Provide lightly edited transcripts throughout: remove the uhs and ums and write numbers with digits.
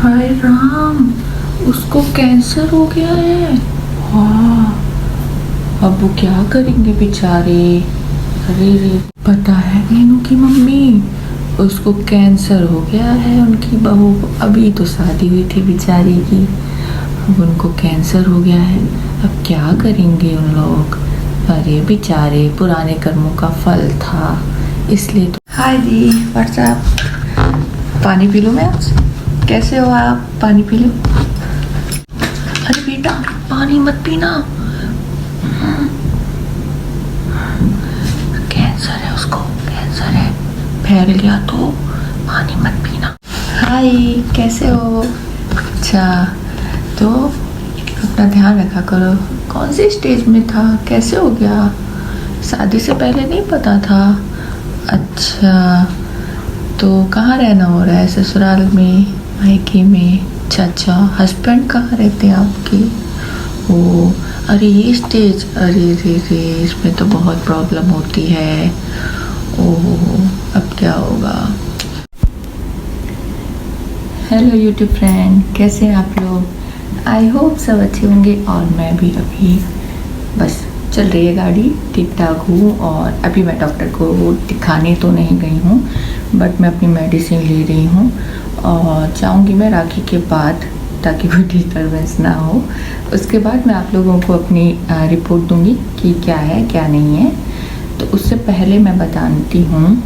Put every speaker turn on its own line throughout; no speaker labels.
हाय राम, उसको कैंसर हो गया है। वाह, अब वो क्या करेंगे बेचारे। अरे रे, पता है मीनू की मम्मी, उसको कैंसर हो गया है। उनकी बहू को अभी तो शादी हुई थी बेचारी की, अब उनको कैंसर हो गया है। अब क्या करेंगे उन लोग। अरे बेचारे, पुराने कर्मों का फल था इसलिए तो। हाय जी, व्हाट्सएप। पानी पी लो मैं आज। कैसे हो आप? पानी पी लो। अरे बेटा, पानी मत पीना, कैंसर है उसको, कैंसर है। फैल गया तो पानी मत पीना। हाय, कैसे हो? अच्छा, तो अपना ध्यान रखा करो। कौन सी स्टेज में था, कैसे हो गया? शादी से पहले नहीं पता था? अच्छा, तो कहाँ रहना हो रहा है? ससुराल में, मायके में? अच्छा, हस्बैंड कहाँ रहते हैं आपके? ओ, अरे ये स्टेज, अरे रे रे, इसमें तो बहुत प्रॉब्लम होती है। ओह, अब क्या होगा। हेलो यूट्यूब फ्रेंड, कैसे हैं आप लोग? आई होप सब अच्छे होंगे। और मैं भी अभी बस चल रही है गाड़ी, ठीक ठाक हूँ। और अभी मैं डॉक्टर को दिखाने तो नहीं गई हूँ, बट मैं अपनी मेडिसिन ले रही हूँ और जाऊँगी मैं राखी के बाद, ताकि कोई डिस्टर्बेंस ना हो। उसके बाद मैं आप लोगों को अपनी रिपोर्ट दूँगी कि क्या है क्या नहीं है। तो उससे पहले मैं बताती हूँ।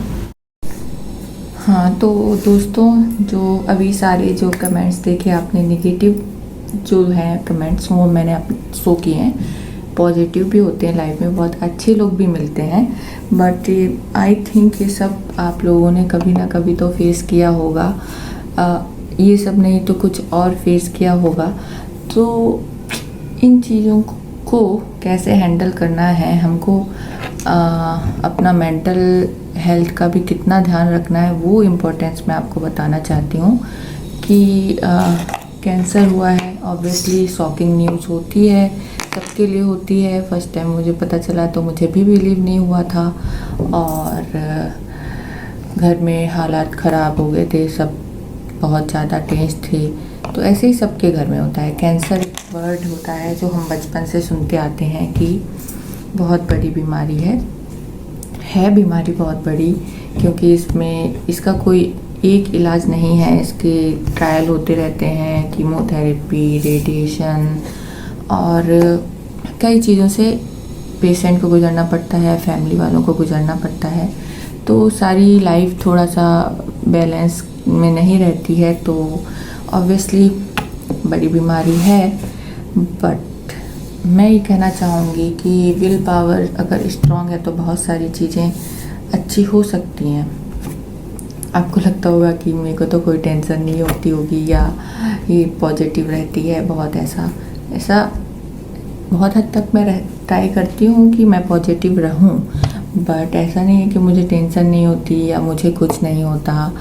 हाँ तो दोस्तों, जो अभी सारे जो कमेंट्स देखे आपने, नेगेटिव जो हैं कमेंट्स, वो मैंने आप शो किए हैं। पॉजिटिव भी होते हैं, लाइफ में बहुत अच्छे लोग भी मिलते हैं, बट आई थिंक ये सब आप लोगों ने कभी ना कभी तो फेस किया होगा। ये सब नहीं तो कुछ और फेस किया होगा। तो इन चीज़ों को कैसे हैंडल करना है हमको, अपना मेंटल हेल्थ का भी कितना ध्यान रखना है, वो इम्पोर्टेंस मैं आपको बताना चाहती हूँ। कि कैंसर हुआ है, ऑब्वियसली शॉकिंग न्यूज़ होती है, सबके लिए होती है। फर्स्ट टाइम मुझे पता चला तो मुझे भी बिलीव नहीं हुआ था, और घर में हालात ख़राब हो गए थे, सब बहुत ज़्यादा टेंस थे। तो ऐसे ही सबके घर में होता है। कैंसर एक वर्ड होता है जो हम बचपन से सुनते आते हैं कि बहुत बड़ी बीमारी है बीमारी बहुत बड़ी, क्योंकि इसमें इसका कोई एक इलाज नहीं है। इसके ट्रायल होते रहते हैं, कीमोथेरेपी, रेडिएशन, और कई चीज़ों से पेशेंट को गुजरना पड़ता है, फैमिली वालों को गुजरना पड़ता है। तो सारी लाइफ थोड़ा सा बैलेंस में नहीं रहती है, तो ऑब्वियसली बड़ी बीमारी है। बट मैं ये कहना चाहूँगी कि विल पावर अगर स्ट्रॉन्ग है तो बहुत सारी चीज़ें अच्छी हो सकती हैं। आपको लगता होगा कि मेरे को तो कोई टेंशन नहीं होती होगी, या ये पॉजिटिव रहती है बहुत, ऐसा बहुत हद तक मैं ट्राई करती हूँ कि मैं पॉजिटिव रहूँ, बट ऐसा नहीं है कि मुझे टेंशन नहीं होती या मुझे कुछ नहीं होता।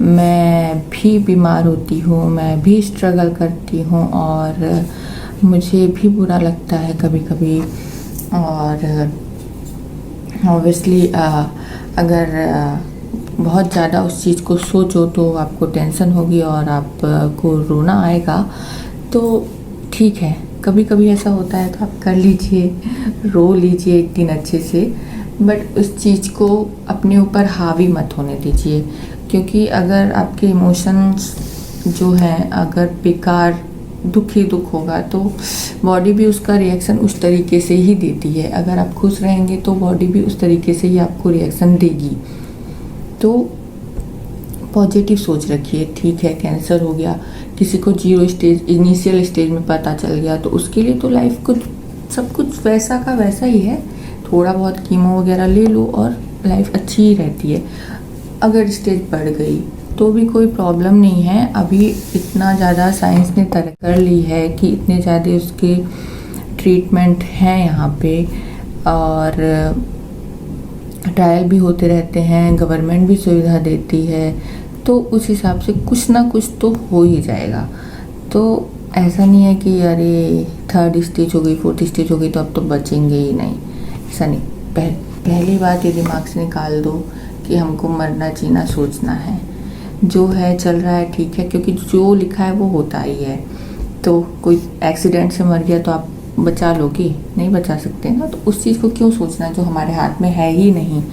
मैं भी बीमार होती हूँ, मैं भी स्ट्रगल करती हूँ, और मुझे भी बुरा लगता है कभी कभी। और ऑब्वियसली अगर बहुत ज़्यादा उस चीज़ को सोचो तो आपको टेंशन होगी और आपको रोना आएगा। तो ठीक है, कभी कभी ऐसा होता है तो आप कर लीजिए, रो लीजिए एक दिन अच्छे से, बट उस चीज़ को अपने ऊपर हावी मत होने दीजिए। क्योंकि अगर आपके इमोशंस जो हैं अगर बेकार दुख ही दुख होगा, तो बॉडी भी उसका रिएक्शन उस तरीके से ही देती है। अगर आप खुश रहेंगे तो बॉडी भी उस तरीके से ही आपको रिएक्शन देगी। तो पॉजिटिव सोच रखिए। ठीक है, कैंसर हो गया, किसी को 0 स्टेज, इनिशियल स्टेज में पता चल गया, तो उसके लिए तो लाइफ कुछ सब कुछ वैसा का वैसा ही है। थोड़ा बहुत कीमो वगैरह ले लो और लाइफ अच्छी ही रहती है। अगर स्टेज बढ़ गई तो भी कोई प्रॉब्लम नहीं है। अभी इतना ज़्यादा साइंस ने तरक्की कर ली है कि इतने ज़्यादा उसके ट्रीटमेंट हैं यहाँ पे, और ट्रायल भी होते रहते हैं, गवर्नमेंट भी सुविधा देती है। तो उस हिसाब से कुछ ना कुछ तो हो ही जाएगा। तो ऐसा नहीं है कि अरे 3rd स्टेज हो गई, 4th स्टेज हो गई तो अब तो बचेंगे ही नहीं, ऐसा नहीं। पहली बात ये दिमाग से निकाल दो कि हमको मरना जीना सोचना है। जो है चल रहा है ठीक है, क्योंकि जो लिखा है वो होता ही है। तो कोई एक्सीडेंट से मर गया तो आप बचा लोगे? नहीं बचा सकते ना। तो उस चीज़ को क्यों सोचना जो हमारे हाथ में है ही नहीं।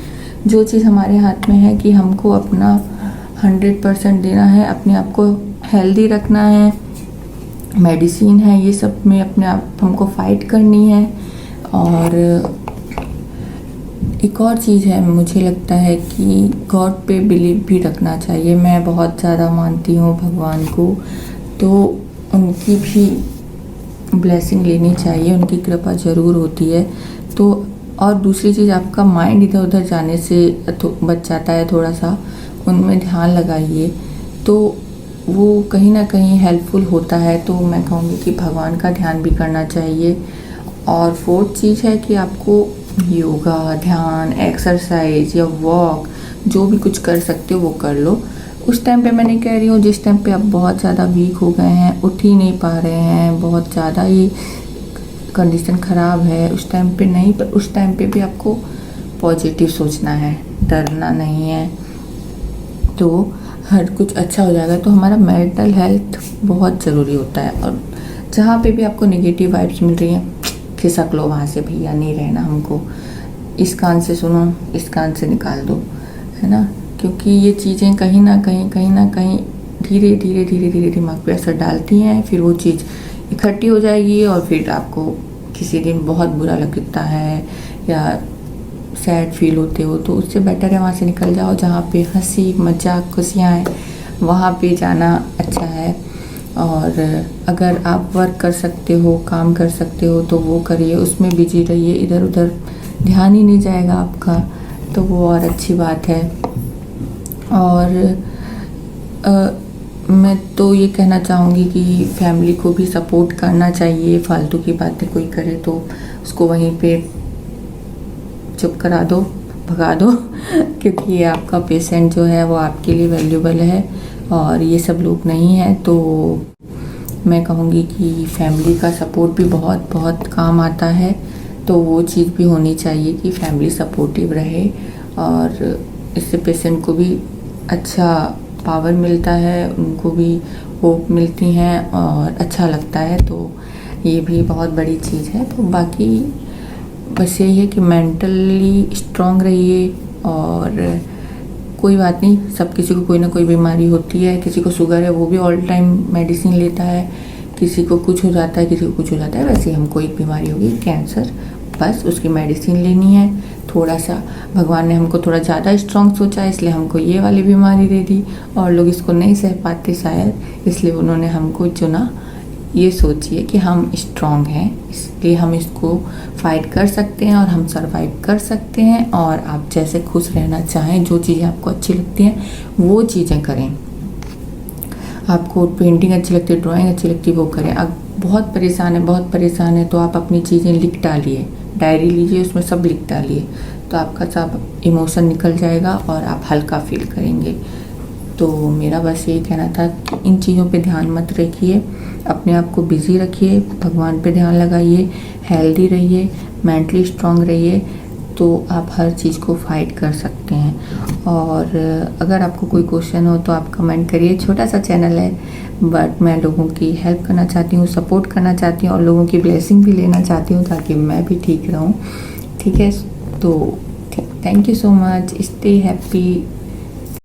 जो चीज़ हमारे हाथ में है कि हमको अपना 100% देना है, अपने आप को हेल्दी रखना है, मेडिसिन है, ये सब में अपने आप हमको फाइट करनी है। और एक और चीज़ है, मुझे लगता है कि गॉड पे बिलीव भी रखना चाहिए। मैं बहुत ज़्यादा मानती हूँ भगवान को, तो उनकी भी ब्लेसिंग लेनी चाहिए, उनकी कृपा ज़रूर होती है। तो और दूसरी चीज़, आपका माइंड इधर उधर जाने से बच जाता है, थोड़ा सा उनमें ध्यान लगाइए, तो वो कहीं ना कहीं हेल्पफुल होता है। तो मैं कहूँगी कि भगवान का ध्यान भी करना चाहिए। और फोर्थ चीज़ है कि आपको योगा, ध्यान, एक्सरसाइज या वॉक जो भी कुछ कर सकते हो वो कर लो। उस टाइम पे मैं नहीं कह रही हूँ जिस टाइम पे आप बहुत ज़्यादा वीक हो गए हैं, उठ ही नहीं पा रहे हैं, बहुत ज़्यादा ही कंडीशन ख़राब है, उस टाइम पे नहीं, पर उस टाइम पे भी आपको पॉजिटिव सोचना है, डरना नहीं है, तो हर कुछ अच्छा हो जाएगा। तो हमारा मेंटल हेल्थ बहुत ज़रूरी होता है। और जहाँ पे भी आपको नेगेटिव वाइब्स मिल रही हैं, खिसक लो वहाँ से, भैया नहीं रहना हमको। इस कान से सुनो, इस कान से निकाल दो, है ना। क्योंकि ये चीज़ें कहीं ना कहीं धीरे धीरे दिमाग पे असर डालती हैं। फिर वो चीज़ इकट्ठी हो जाएगी और फिर आपको किसी दिन बहुत बुरा लगता है या सैड फील होते हो, तो उससे बेटर है वहाँ से निकल जाओ। जहाँ पे हंसी मजाक खुशियाँ हैं वहाँ पे जाना अच्छा है। और अगर आप वर्क कर सकते हो, काम कर सकते हो, तो वो करिए, उसमें बिजी रहिए, इधर उधर ध्यान ही नहीं जाएगा आपका, तो वो और अच्छी बात है। और मैं तो ये कहना चाहूँगी कि फैमिली को भी सपोर्ट करना चाहिए। फालतू की बातें कोई करे तो उसको वहीं पे चुप करा दो, भगा दो क्योंकि ये आपका पेशेंट जो है वो आपके लिए वैल्यूबल है और ये सब लोग नहीं हैं। तो मैं कहूँगी कि फैमिली का सपोर्ट भी बहुत बहुत काम आता है। तो वो चीज़ भी होनी चाहिए कि फैमिली सपोर्टिव रहे, और इससे पेशेंट को भी अच्छा पावर मिलता है, उनको भी होप मिलती हैं और अच्छा लगता है। तो ये भी बहुत बड़ी चीज़ है। तो बाकी बस यही है कि मेंटली स्ट्रॉन्ग रहिए। और कोई बात नहीं, सब किसी को कोई ना कोई बीमारी होती है। किसी को शुगर है, वो भी ऑल टाइम मेडिसिन लेता है, किसी को कुछ हो जाता है, किसी को कुछ हो जाता है। वैसे हमको एक बीमारी होगी कैंसर, बस उसकी मेडिसिन लेनी है। थोड़ा सा भगवान ने हमको थोड़ा ज़्यादा स्ट्रॉन्ग सोचा, इसलिए हमको ये वाली बीमारी दे दी। और लोग इसको नहीं सह पाते शायद, इसलिए उन्होंने हमको चुना। ये सोचिए कि हम स्ट्रॉन्ग हैं, इसलिए हम इसको फाइट कर सकते हैं और हम सरवाइव कर सकते हैं। और आप जैसे खुश रहना चाहें, जो चीज़ें आपको अच्छी लगती हैं वो चीज़ें करें। आपको पेंटिंग अच्छी लगती है, ड्राइंग अच्छी लगती है, वो करें। अब बहुत परेशान है तो आप अपनी चीज़ें लिख डालिए, डायरी लीजिए, उसमें सब लिख डालिए, तो आपका सब इमोशन निकल जाएगा और आप हल्का फील करेंगे। तो मेरा बस यही कहना था कि इन चीज़ों पे ध्यान मत रखिए, अपने आप को बिज़ी रखिए, भगवान पे ध्यान लगाइए, हेल्दी रहिए, मेंटली स्ट्रॉन्ग रहिए, तो आप हर चीज़ को फाइट कर सकते हैं। और अगर आपको कोई क्वेश्चन हो तो आप कमेंट करिए। छोटा सा चैनल है, बट मैं लोगों की हेल्प करना चाहती हूँ, सपोर्ट करना चाहती हूँ और लोगों की ब्लेसिंग भी लेना चाहती हूँ ताकि मैं भी ठीक रहूँ। ठीक है, तो thank you so much, stay happy.